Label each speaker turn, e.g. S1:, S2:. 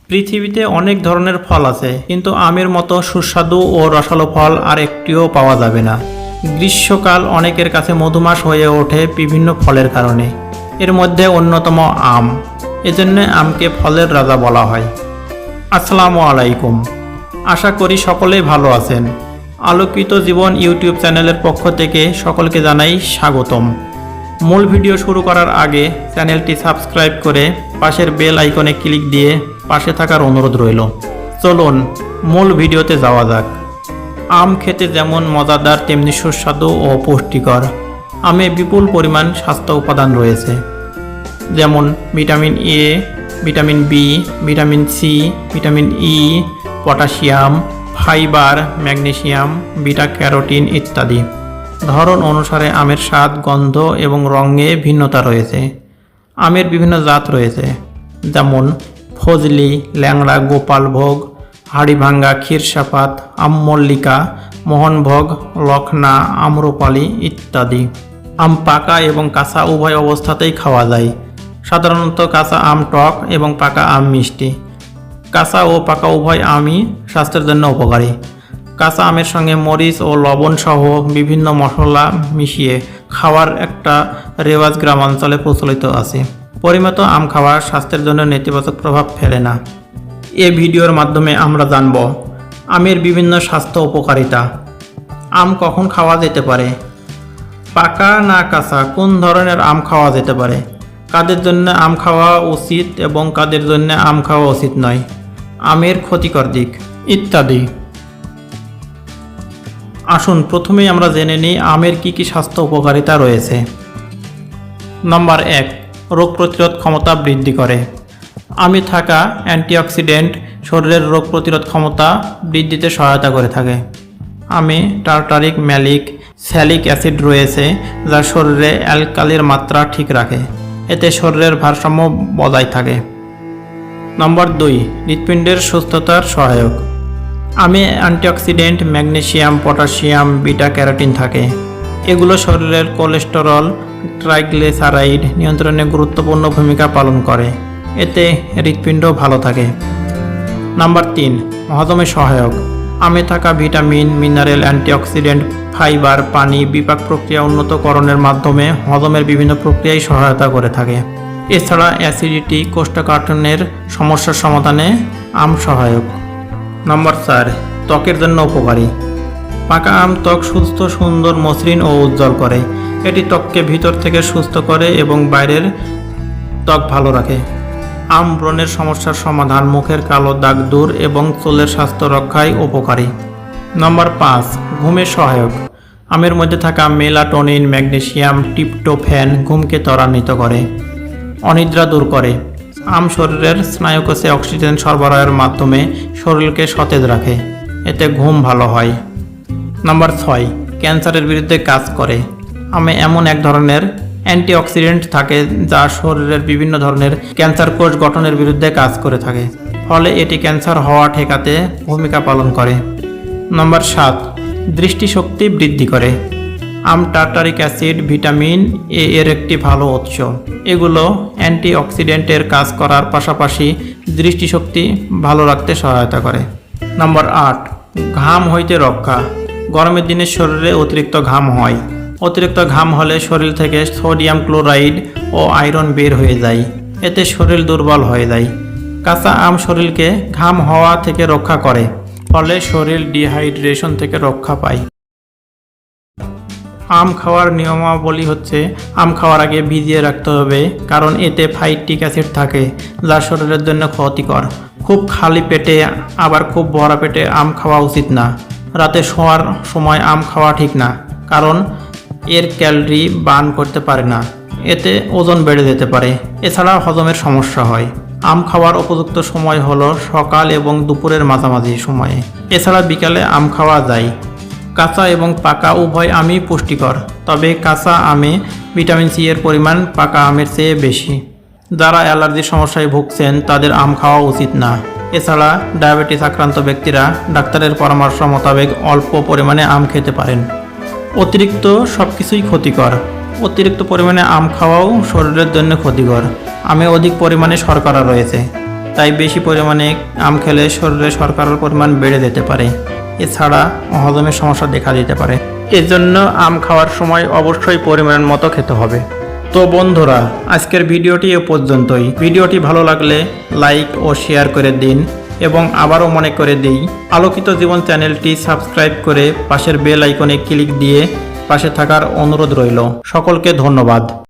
S1: পৃথিবীতে অনেক ধরনের ফল আছে, কিন্তু আমের মতো সুস্বাদু ও রসালো ফল আর একটিও পাওয়া যাবে না। গ্রীষ্মকাল অনেকের কাছে মধুমাস হয়ে ওঠে বিভিন্ন ফলের কারণে। এর মধ্যে অন্যতম আম। এজন্য আমকে ফলের রাজা বলা হয়। আসসালামু আলাইকুম, আশা করি সকলেই ভালো আছেন। আলোকিত জীবন ইউটিউব চ্যানেলের পক্ষ থেকে সকলকে জানাই স্বাগতম। মূল ভিডিও শুরু করার আগে চ্যানেলটি সাবস্ক্রাইব করে পাশের বেল আইকনে ক্লিক দিয়ে পাশে থাকার অনুরোধ রইল। চলুন মূল ভিডিওতে যাওয়া যাক। আম খেতে যেমন মজাদার তেমনি সুস্বাদু ও পুষ্টিকর। আমে বিপুল পরিমাণ স্বাস্থ্য উপাদান রয়েছে, যেমন vitamin A, vitamin B, vitamin C, vitamin E, potassium, fibre, magnesium, beta carotene ইত্যাদি। ধরন অনুসারে আমের স্বাদ, গন্ধ এবং রঙে ভিন্নতা রয়েছে। আমের বিভিন্ন জাত রয়েছে, যেমন ফজলি, ল্যাংড়া, গোপালভোগ, হাড়িভাঙ্গা, ক্ষীরসাপাত, আমমল্লিকা, মোহনভোগ, লখনা, আম্রপালি ইত্যাদি। আম পাকা এবং কাঁচা উভয় অবস্থাতেই খাওয়া যায়। সাধারণত কাঁচা আম টক এবং পাকা আম মিষ্টি। কাঁচা ও পাকা উভয় আমই স্বাস্থ্যের জন্য উপকারী। কাঁচা আমের সঙ্গে মরিচ ও লবণ সহ বিভিন্ন মশলা মিশিয়ে খাওয়ার একটা রেওয়াজ গ্রামাঞ্চলে প্রচলিত আছে। পরিমিত আম খাওয়া স্বাস্থ্যের জন্য নেতিবাচক প্রভাব ফেলে না। এ ভিডিওর মাধ্যমে আমরা জানব আমের বিভিন্ন স্বাস্থ্য উপকারিতা। আম কখন খাওয়া যেতে পারে, পাকা না কাঁচা, কোন ধরনের আম খাওয়া যেতে পারে, কাদের জন্য আম খাওয়া উচিত এবং কাদের জন্য আম খাওয়া উচিত নয়, আমের ক্ষতিকর দিক ইত্যাদি। আসুন প্রথমেই আমরা জেনে নিই আমের কি কি স্বাস্থ্য উপকারিতা রয়েছে। নাম্বার 1, রোগ প্রতিরোধ ক্ষমতা বৃদ্ধি করে। আমে থাকা অ্যান্টিঅক্সিডেন্ট শরীরের রোগ প্রতিরোধ ক্ষমতা বৃদ্ধিতে সহায়তা করে থাকে। আমে টার্টারিক, ম্যালিক, স্যালিক অ্যাসিড রয়েছে, যা শরীরে অ্যালকালির মাত্রা ঠিক রাখে। এতে শরীরের ভারসাম্য বজায় থাকে। নাম্বার 2, হৃৎপিণ্ডের সুস্থতার সহায়ক। আমে antioxidant, magnesium, potassium, beta carotene থাকে। এগুলো শরীরের কোলেস্টেরল, ট্রাইগ্লিসারাইড নিয়ন্ত্রণে গুরুত্বপূর্ণ ভূমিকা পালন করে। এতে হৃৎপিণ্ড ভালো থাকে। নাম্বার 3, হজমে সহায়ক। আমে থাকা ভিটামিন, মিনারেল, অ্যান্টিঅক্সিডেন্ট, ফাইবার, পানি বিপাক প্রক্রিয়া উন্নতকরণের মাধ্যমে হজমের বিভিন্ন প্রক্রিয়ায় সহায়তা করে থাকে। এছাড়া অ্যাসিডিটি, কোষ্ঠকাঠিন্যের সমস্যার সমাধানে আম সহায়ক। নাম্বার 4, ত্বকের জন্য উপকারী। পাকা আম ত্বক সুস্থ, সুন্দর, মসৃণ ও উজ্জ্বল করে। এটি ত্বককে ভিতর থেকে সুস্থ করে এবং বাইরের ত্বক ভালো রাখে। আম ব্রণের সমস্যার সমাধান, মুখের কালো দাগ দূর এবং চুলের স্বাস্থ্য রক্ষায় উপকারী। নাম্বার 5, ঘুমের সহায়ক। আমের মধ্যে থাকা মেলাটোনিন, ম্যাগনেসিয়াম, ট্রিপ্টোফ্যান ঘুমকে ত্বরান্বিত করে, অনিদ্রা দূর করে। আম শরীরের স্নায়ুকোষে অক্সিজেন সরবরাহের মাধ্যমে শরীরকে সতেজ রাখে। এতে ঘুম ভালো হয়। নাম্বার 6, ক্যান্সারের বিরুদ্ধে কাজ করে। আমে এমন এক ধরনের অ্যান্টিঅক্সিডেন্ট থাকে যা শরীরের বিভিন্ন ধরনের ক্যান্সার কোষ গঠনের বিরুদ্ধে কাজ করে থাকে, ফলে এটি ক্যান্সার হওয়া ঠেকাতে ভূমিকা পালন করে। নাম্বার 7, দৃষ্টিশক্তি বৃদ্ধি করে। আম টার্টারিক অ্যাসিড, ভিটামিন এ এর একটি ভালো উৎস। এগুলো অ্যান্টিঅক্সিডেন্টের কাজ করার পাশাপাশি দৃষ্টিশক্তি ভালো রাখতে সহায়তা করে। নাম্বার 8, ঘাম হইতে রক্ষা। গরমের দিনে শরীরে অতিরিক্ত ঘাম হয়। অতিরিক্ত ঘাম হলে শরীর থেকে সোডিয়াম ক্লোরাইড ও আয়রন বের হয়ে যায়। এতে শরীর দুর্বল হয়ে যায়। কাঁচা আম শরীরকে ঘাম হওয়া থেকে রক্ষা করে, ফলে শরীর ডিহাইড্রেশন থেকে রক্ষা পায়। আম খাওয়ার নিয়মাবলী হচ্ছে, আম খাওয়ার আগে ভিজিয়ে রাখতে হবে, কারণ এতে ফাইটিক অ্যাসিড থাকে যা শরীরের জন্য ক্ষতিকর। খুব খালি পেটে আবার খুব ভরা পেটে আম খাওয়া উচিত না। রাতে শোয়ার সময় আম খাওয়া ঠিক না, কারণ এর ক্যালোরি বার্ন করতে পারে না। এতে ওজন বেড়ে যেতে পারে। এছাড়া হজমের সমস্যা হয়। আম খাওয়ার উপযুক্ত সময় হলো সকাল এবং দুপুরের মাঝামাঝি সময়ে। এছাড়া বিকালে আম খাওয়া যায়। কাঁচা এবং পাকা উভয় আমই পুষ্টিকর, তবে কাঁচা আমে ভিটামিন সি এর পরিমাণ পাকা আমের চেয়ে বেশি। যারা অ্যালার্জির সমস্যায় ভুগছেন তাদের আম খাওয়া উচিত না। এছাড়া ডায়াবেটিস আক্রান্ত ব্যক্তিরা ডাক্তারের পরামর্শ মোতাবেক অল্প পরিমাণে আম খেতে পারেন। অতিরিক্ত সব কিছুই ক্ষতিকর। অতিরিক্ত পরিমাণে আম খাওয়াও শরীরের জন্য ক্ষতিকর। আমে অধিক পরিমাণে শর্করা রয়েছে, তাই বেশি পরিমাণে আম খেলে শরীরে শর্করার পরিমাণ বেড়ে যেতে পারে। এছাড়া হজমের সমস্যা দেখা দিতে পারে। এজন্য আম খাওয়ার সময় অবশ্যই পরিমাণ মতো খেতে হবে। তো বন্ধুরা, আজকের ভিডিওটি এ পর্যন্তই। ভিডিওটি ভালো লাগলে লাইক ও শেয়ার করে দিন এবং আবারও মনে করে দিই, আলোকিত জীবন চ্যানেলটি সাবস্ক্রাইব করে পাশের বেল আইকনে ক্লিক দিয়ে পাশে থাকার অনুরোধ রইল। সকলকে ধন্যবাদ।